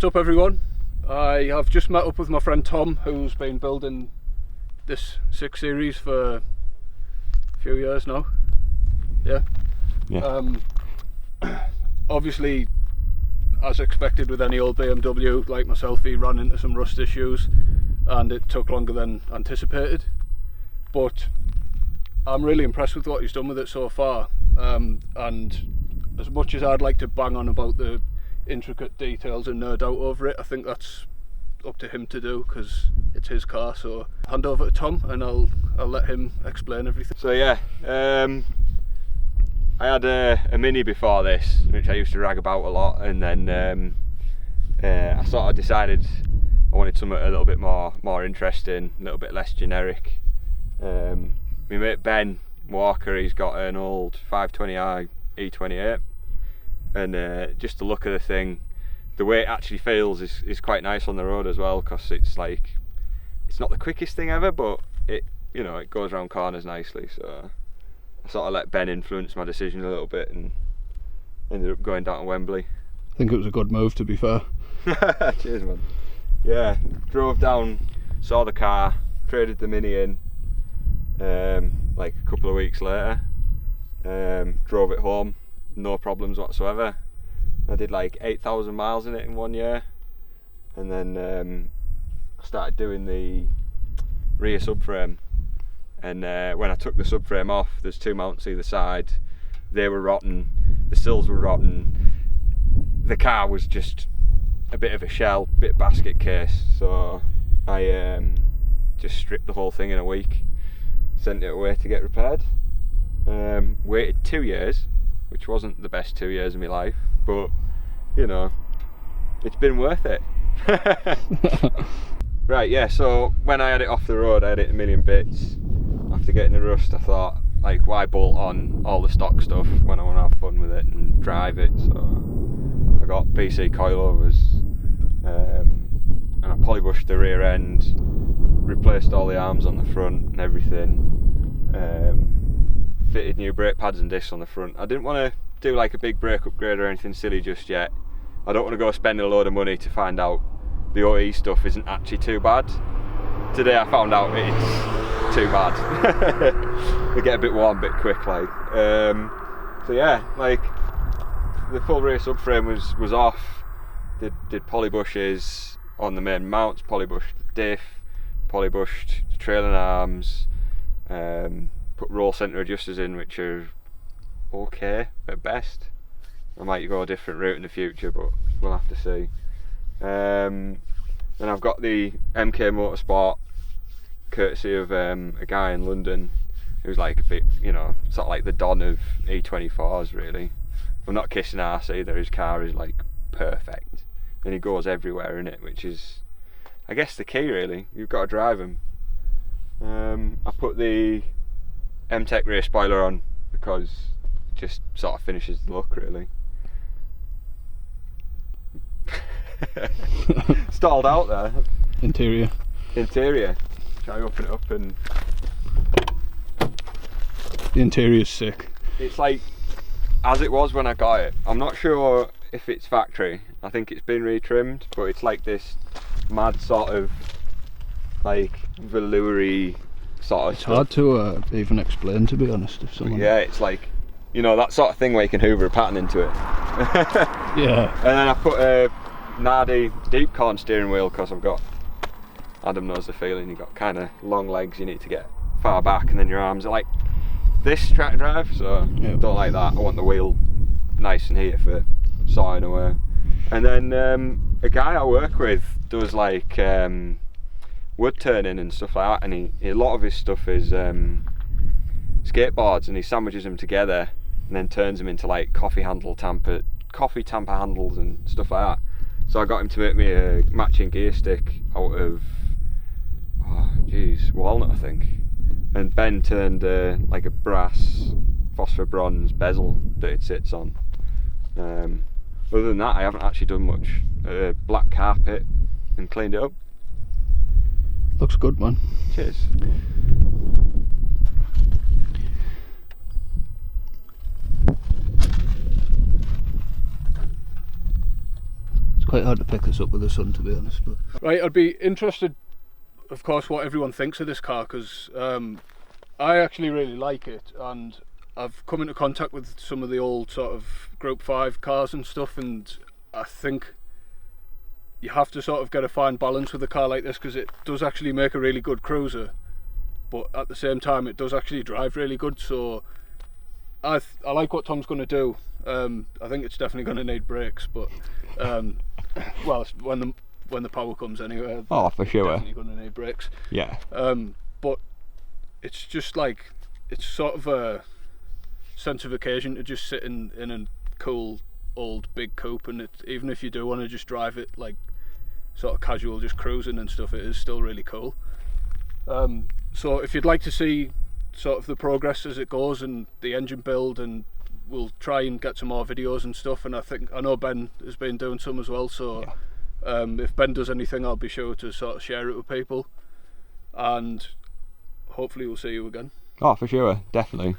What's up everyone? I have just met up with my friend Tom, who's been building this 6 Series for a few years now. Yeah. Obviously, as expected with any old BMW like myself, he ran into some rust issues and it took longer than anticipated, but I'm really impressed with what he's done with it so far, and as much as I'd like to bang on about the intricate details and nerd out over it, I think that's up to him to do because it's his car. So hand over to Tom and I'll let him explain everything. So yeah, I had a Mini before this, which I used to rag about a lot, and then I sort of decided I wanted something a little bit more interesting, a little bit less generic. My mate Ben Walker, he's got an old 520i E28, and just the look of the thing, the way it actually feels is quite nice on the road as well, because it's like, it's not the quickest thing ever, but it, you know, it goes around corners nicely. So I sort of let Ben influence my decision a little bit and ended up going down to Wembley. I think it was a good move, to be fair. Cheers man. Yeah, drove down, saw the car, traded the Mini in like a couple of weeks later, drove it home, no problems whatsoever. I did like 8,000 miles in it in 1 year, and then I started doing the rear subframe, and when I took the subframe off, there's 2 mounts either side, they were rotten, the sills were rotten, the car was just a bit of a shell, bit basket case, so I just stripped the whole thing in a week, sent it away to get repaired. Waited 2 years, which wasn't the best 2 years of my life, but you know, it's been worth it. Right, yeah, so when I had it off the road, I had it a million bits. After getting the rust, I thought, like, why bolt on all the stock stuff when I want to have fun with it and drive it? So I got PC coilovers, and I polybushed the rear end, replaced all the arms on the front and everything, fitted new brake pads and discs on the front. I didn't want to do like a big brake upgrade or anything silly just yet. I don't want to go spend a load of money to find out the OE stuff isn't actually too bad. Today I found out it's too bad. They get a bit warm a bit quick, like. So yeah, like the full rear subframe was off. Did polybushes on the main mounts, polybushed the diff, polybushed the trailing arms, put roll centre adjusters in, which are okay at best. I might go a different route in the future, but we'll have to see. Then I've got the MK Motorsport, courtesy of a guy in London, It was like a bit, you know, sort of like the Don of E24s really. I'm not kissing ass either, his car is like perfect. And he goes everywhere in it, which is, I guess, the key really. You've got to drive him. I put the M-Tech rear spoiler on because it just sort of finishes the look really. Stalled out there. Interior. Shall I open it up and... The interior's sick. It's like as it was when I got it. I'm not sure if it's factory. I think it's been retrimmed, but it's like this mad sort of like veloury sort of It's stuff. hard to even explain, to be honest. If someone... Yeah, it's like, you know, that sort of thing where you can hoover a pattern into it. Yeah. And then I put a Nardi deep corn steering wheel because I've got, Adam knows the feeling, you've got kind of long legs, you need to get far back, and then your arms are like this track drive, so Yep. Don't like that. I want the wheel nice and here for sawing away. And then a guy I work with does like wood turning and stuff like that, and a lot of his stuff is skateboards, and he sandwiches them together and then turns them into like coffee tamper handles and stuff like that. So I got him to make me a matching gear stick out of, walnut I think. And Ben turned like a brass phosphor bronze bezel that it sits on. Other than that, I haven't actually done much. Black carpet and cleaned it up. Looks good, man. Cheers. It's quite hard to pick this up with the sun, to be honest. But right, I'd be interested, of course, what everyone thinks of this car, because I actually really like it, and I've come into contact with some of the old sort of Group 5 cars and stuff, and I think you have to sort of get a fine balance with a car like this, because it does actually make a really good cruiser, but at the same time it does actually drive really good. So I like what Tom's going to do. I think it's definitely going to need brakes, but well, it's when the power comes anyway. Oh, for sure. Definitely going to need brakes. Yeah. But it's just like, it's sort of a sense of occasion to just sit in a cool old big coupe, and even if you do want to just drive it like sort of casual, just cruising and stuff, it is still really cool. So if you'd like to see sort of the progress as it goes and the engine build, and we'll try and get some more videos and stuff, and I know Ben has been doing some as well, so yeah. If Ben does anything, I'll be sure to sort of share it with people, and hopefully we'll see you again. Oh, for sure, definitely.